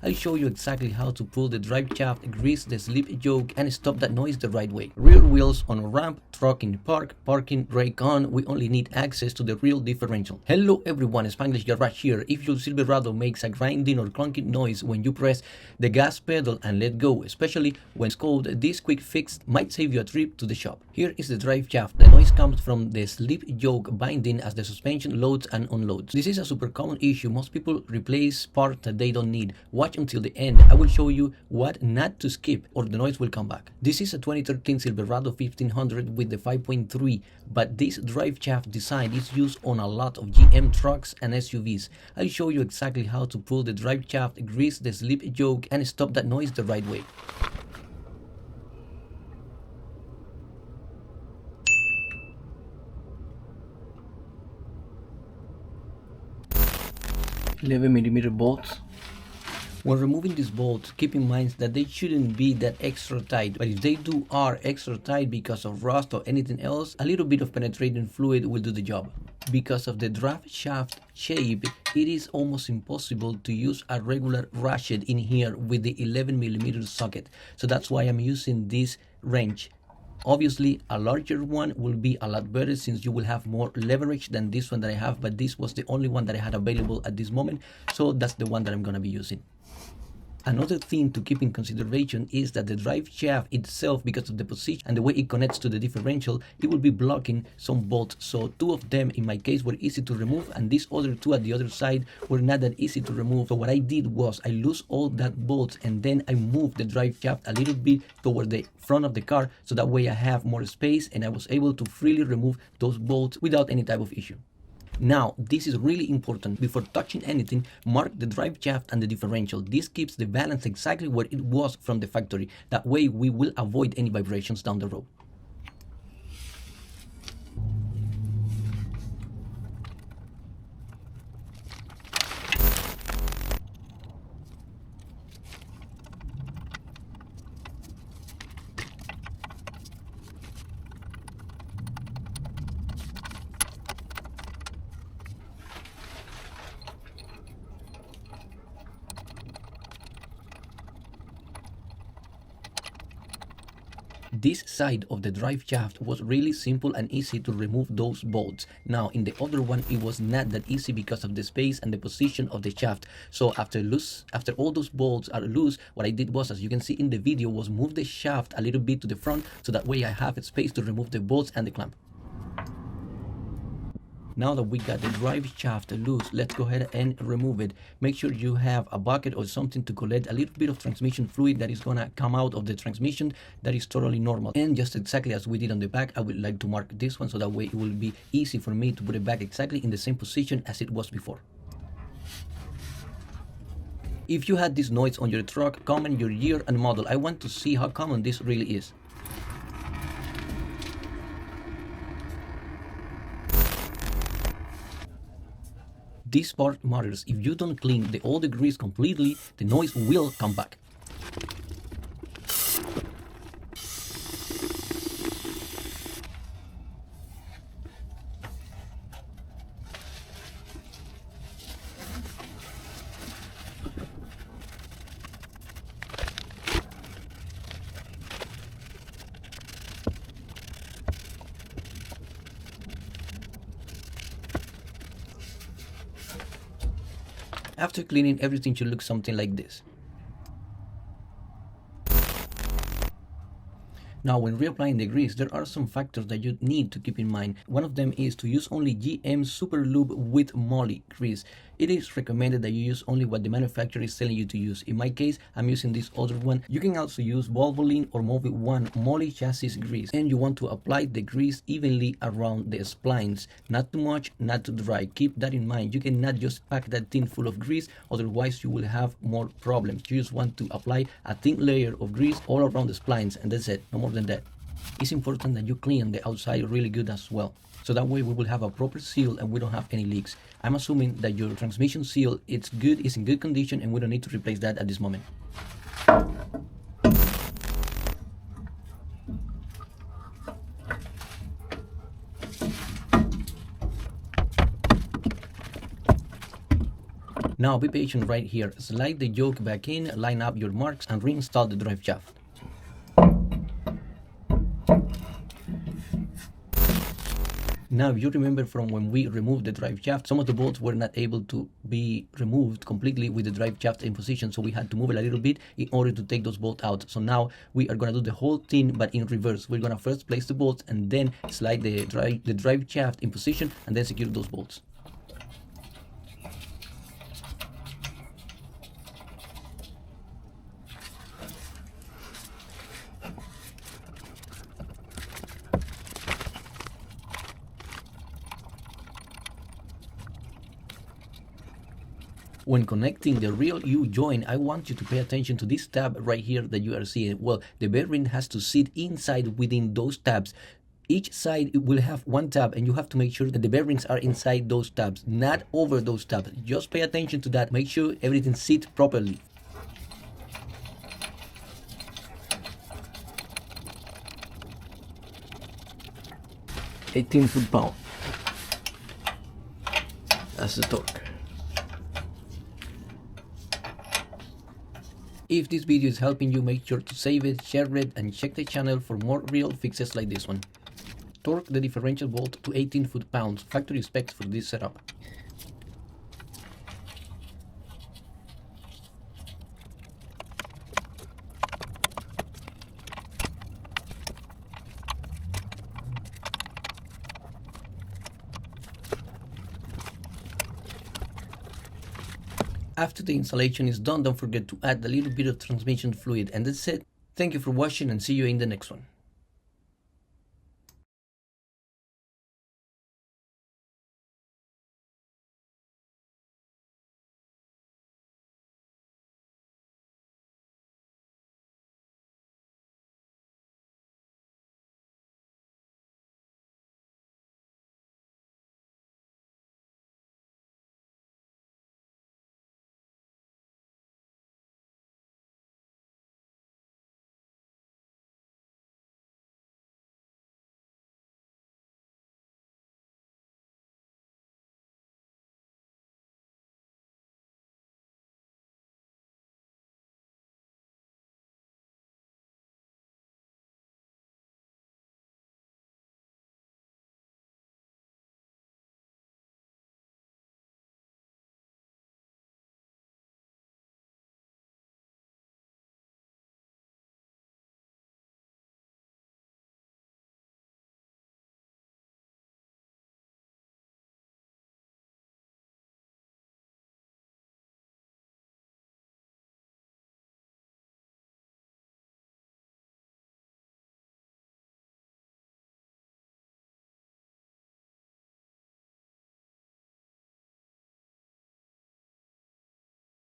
I'll show you exactly how to pull the drive shaft, grease the slip yoke, and stop that noise the right way. Rear wheels on a ramp, truck in park, parking, brake on, we only need access to the real differential. Hello everyone, Spanglish Garage here. If your Silverado makes a grinding or clunking noise when you press the gas pedal and let go, especially when it's cold, this quick fix might save you a trip to the shop. Here is the drive shaft. The noise comes from the slip yoke binding as the suspension loads and unloads. This is a super common issue. Most people replace parts that they don't need. Watch until the end. I will show you what not to skip or the noise will come back. This is a 2013 Silverado 1500 with the 5.3, but this drive shaft design is used on a lot of GM trucks and SUVs. I'll show you exactly how to pull the drive shaft, grease the slip yoke, and stop that noise the right way. $11mm bolts. When removing these bolts, keep in mind that they shouldn't be that extra tight, but if they are extra tight because of rust or anything else, a little bit of penetrating fluid will do the job. Because of the drive shaft shape, it is almost impossible to use a regular ratchet in here with the 11mm socket, so that's why I'm using this wrench. Obviously, a larger one will be a lot better since you will have more leverage than this one that I have, but this was the only one that I had available at this moment, so that's the one that I'm gonna be using. Another thing to keep in consideration is that the drive shaft itself, because of the position and the way it connects to the differential, it will be blocking some bolts. So two of them in my case were easy to remove, and these other two at the other side were not that easy to remove. So what I did was I loosed all that bolts and then I moved the drive shaft a little bit toward the front of the car, so that way I have more space and I was able to freely remove those bolts without any type of issue. Now, this is really important. Before touching anything, mark the drive shaft and the differential. This keeps the balance exactly where it was from the factory. That way we will avoid any vibrations down the road. This side of the drive shaft was really simple and easy to remove those bolts. Now in the other one it was not that easy because of the space and the position of the shaft. So after all those bolts are loose, what I did was, as you can see in the video, was move the shaft a little bit to the front, so that way I have space to remove the bolts and the clamp. Now that we got the drive shaft loose, let's go ahead and remove it. Make sure you have a bucket or something to collect a little bit of transmission fluid that is gonna come out of the transmission. That is totally normal. And just exactly as we did on the back, I would like to mark this one so that way it will be easy for me to put it back exactly in the same position as it was before. If you had this noise on your truck, comment your year and model. I want to see how common this really is. This part matters. If you don't clean all the grease completely, the noise will come back. After cleaning, everything should look something like this. Now, when reapplying the grease, there are some factors that you need to keep in mind. One of them is to use only GM Super Lube with Moly grease. It is recommended that you use only what the manufacturer is telling you to use. In my case, I'm using this other one. You can also use Valvoline or Moly 1 Moly chassis grease. And you want to apply the grease evenly around the splines. Not too much, not too dry. Keep that in mind. You cannot just pack that tin full of grease, otherwise you will have more problems. You just want to apply a thin layer of grease all around the splines, and that's it. No more than that. It's important that you clean the outside really good as well, so that way we will have a proper seal and we don't have any leaks. I'm assuming that your transmission seal is in good condition, and we don't need to replace that at this moment. Now be patient right here. Slide the yoke back in, line up your marks, and reinstall the drive shaft. Now, if you remember from when we removed the drive shaft, some of the bolts were not able to be removed completely with the drive shaft in position, so we had to move it a little bit in order to take those bolts out. So now we are going to do the whole thing, but in reverse. We're going to first place the bolts and then slide the drive shaft in position and then secure those bolts. When connecting the real U-joint, I want you to pay attention to this tab right here that you are seeing. Well, the bearing has to sit inside within those tabs. Each side will have one tab, and you have to make sure that the bearings are inside those tabs, not over those tabs. Just pay attention to that. Make sure everything sits properly. £18 That's the torque. If this video is helping you, make sure to save it, share it, and check the channel for more real fixes like this one. Torque the differential bolt to 18 foot-pounds, factory specs for this setup. After the installation is done, don't forget to add a little bit of transmission fluid, and that's it. Thank you for watching and see you in the next one.